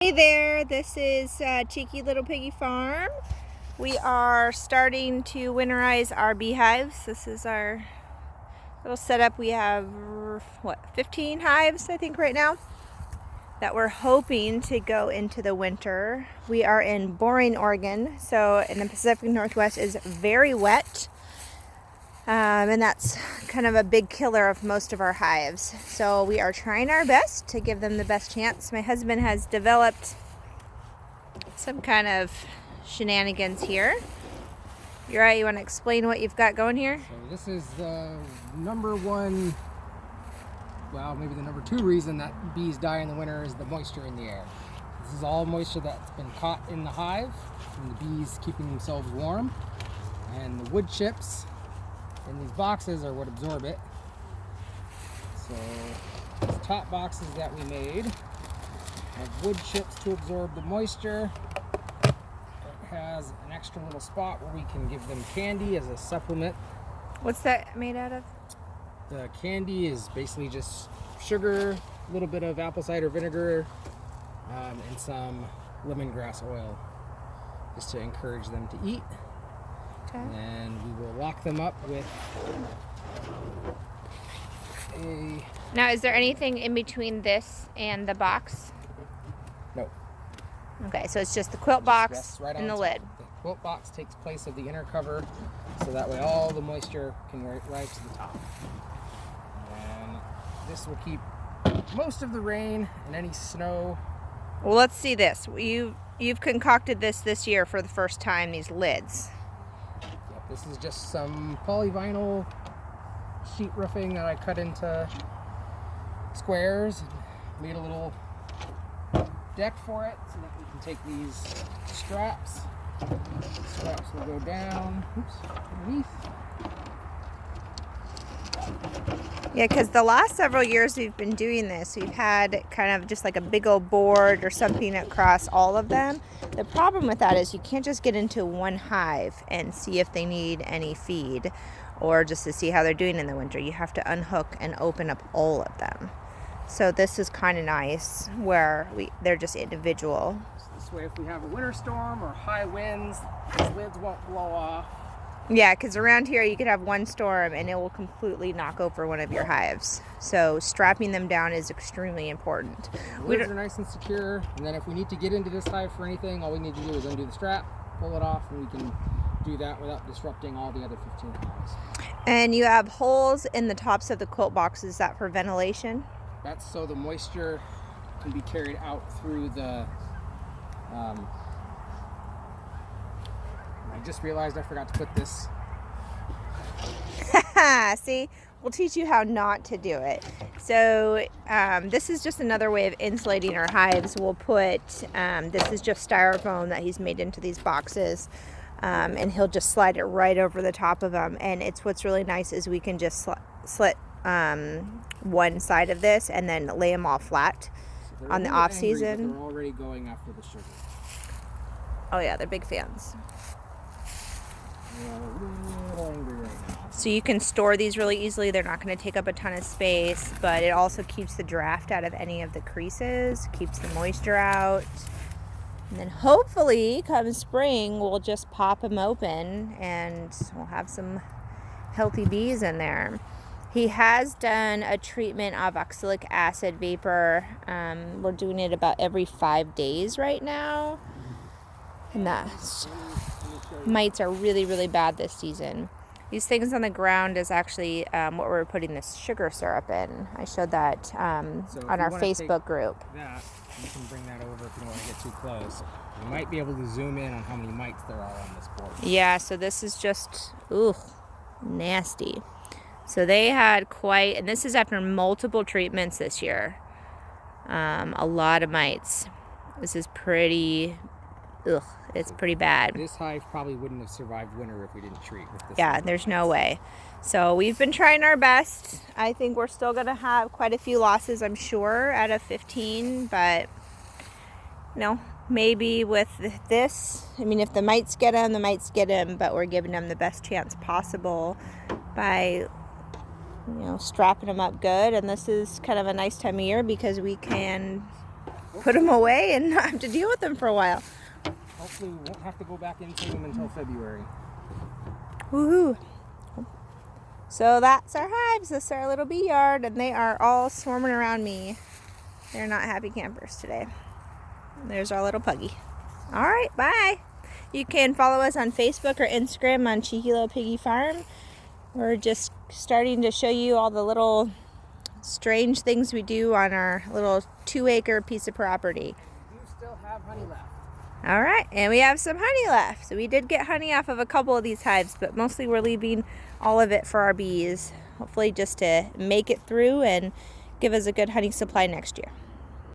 Hey there, this is Cheeky Little Piggy Farm. We are starting to winterize our beehives. This is our little setup. We have, 15 hives I think right now that we're hoping to go into the winter. We are in Boring, Oregon, so in the Pacific Northwest is very wet. And that's kind of a big killer of most of our hives. So we are trying our best to give them the best chance. My husband has developed some kind of shenanigans here. You're right, you want to explain what you've got going here? So this is the number one, well, maybe the number two reason that bees die in the winter is the moisture in the air. This is all moisture that's been caught in the hive from the bees keeping themselves warm. And the wood chips in these boxes are what absorb it. So these top boxes that we made have wood chips to absorb the moisture. It has an extra little spot where we can give them candy as a supplement. What's that made out of? The candy is basically just sugar, a little bit of apple cider vinegar, and some lemongrass oil, just to encourage them to eat. Okay. And we will lock them up with a... Now, is there anything in between this and the box? No. Okay, so it's just the quilt box Right and the top. lid. The quilt box takes place of the inner cover, so that way all the moisture can rise to the top. And this will keep most of the rain and any snow. Well, let's see this. You've concocted this year for the first time, these lids. Yep, this is just some polyvinyl sheet roofing that I cut into squares and made a little deck for it so that we can take these straps. Straps will go down, underneath. Yeah, because the last several years we've been doing this, we've had kind of just like a big old board or something across all of them. The problem with that is you can't just get into one hive and see if they need any feed or just to see how they're doing in the winter. You have to unhook and open up all of them. So this is kind of nice where they're just individual. So this way, if we have a winter storm or high winds, these lids won't blow off. Yeah, because around here you could have one storm and it will completely knock over one of your hives. So strapping them down is extremely important. The lids are nice and secure, and then if we need to get into this hive for anything, all we need to do is undo the strap, pull it off, and we can do that without disrupting all the other 15 hives. And you have holes in the tops of the quilt boxes. Is that for ventilation? That's so the moisture can be carried out through the... I just realized I forgot to put this. See, we'll teach you how not to do it. So this is just another way of insulating our hives. We'll put, this is just styrofoam that he's made into these boxes. And he'll just slide it right over the top of them. And what's really nice is we can just slit one side of this and then lay them all flat on the off season. They're already going after the sugar. Oh yeah, they're big fans. They're a little angry right now. So you can store these really easily. They're not going to take up a ton of space, but it also keeps the draft out of any of the creases, keeps the moisture out. And then hopefully come spring, we'll just pop them open and we'll have some healthy bees in there. He has done a treatment of oxalic acid vapor. We're doing it about every 5 days right now. And the mites are really, really bad this season. These things on the ground is actually what we're putting this sugar syrup in. I showed that on our Facebook group. That, you can bring that over if you don't want to get too close. You might be able to zoom in on how many mites there are on this board. Yeah, so this is just, nasty. So they had quite, and this is after multiple treatments this year. A lot of mites. This is pretty, it's pretty bad. This hive probably wouldn't have survived winter if we didn't treat with this. Yeah, there's no way. So we've been trying our best. I think we're still going to have quite a few losses, I'm sure, out of 15. But, maybe with this, if the mites get them, the mites get them. But we're giving them the best chance possible by, strapping them up good. And this is kind of a nice time of year because we can put them away and not have to deal with them for a while. Hopefully we won't have to go back into them until February. Woohoo! So that's our hives. This is our little bee yard, and they are all swarming around me. They're not happy campers today. There's our little puggy. All right, bye. You can follow us on Facebook or Instagram on Cheeky Little Piggy Farm. We're just starting to show you all the little strange things we do on our little 2-acre piece of property. We do still have honey left. All right, and we have some honey left. So we did get honey off of a couple of these hives, but mostly we're leaving all of it for our bees. Hopefully just to make it through and give us a good honey supply next year.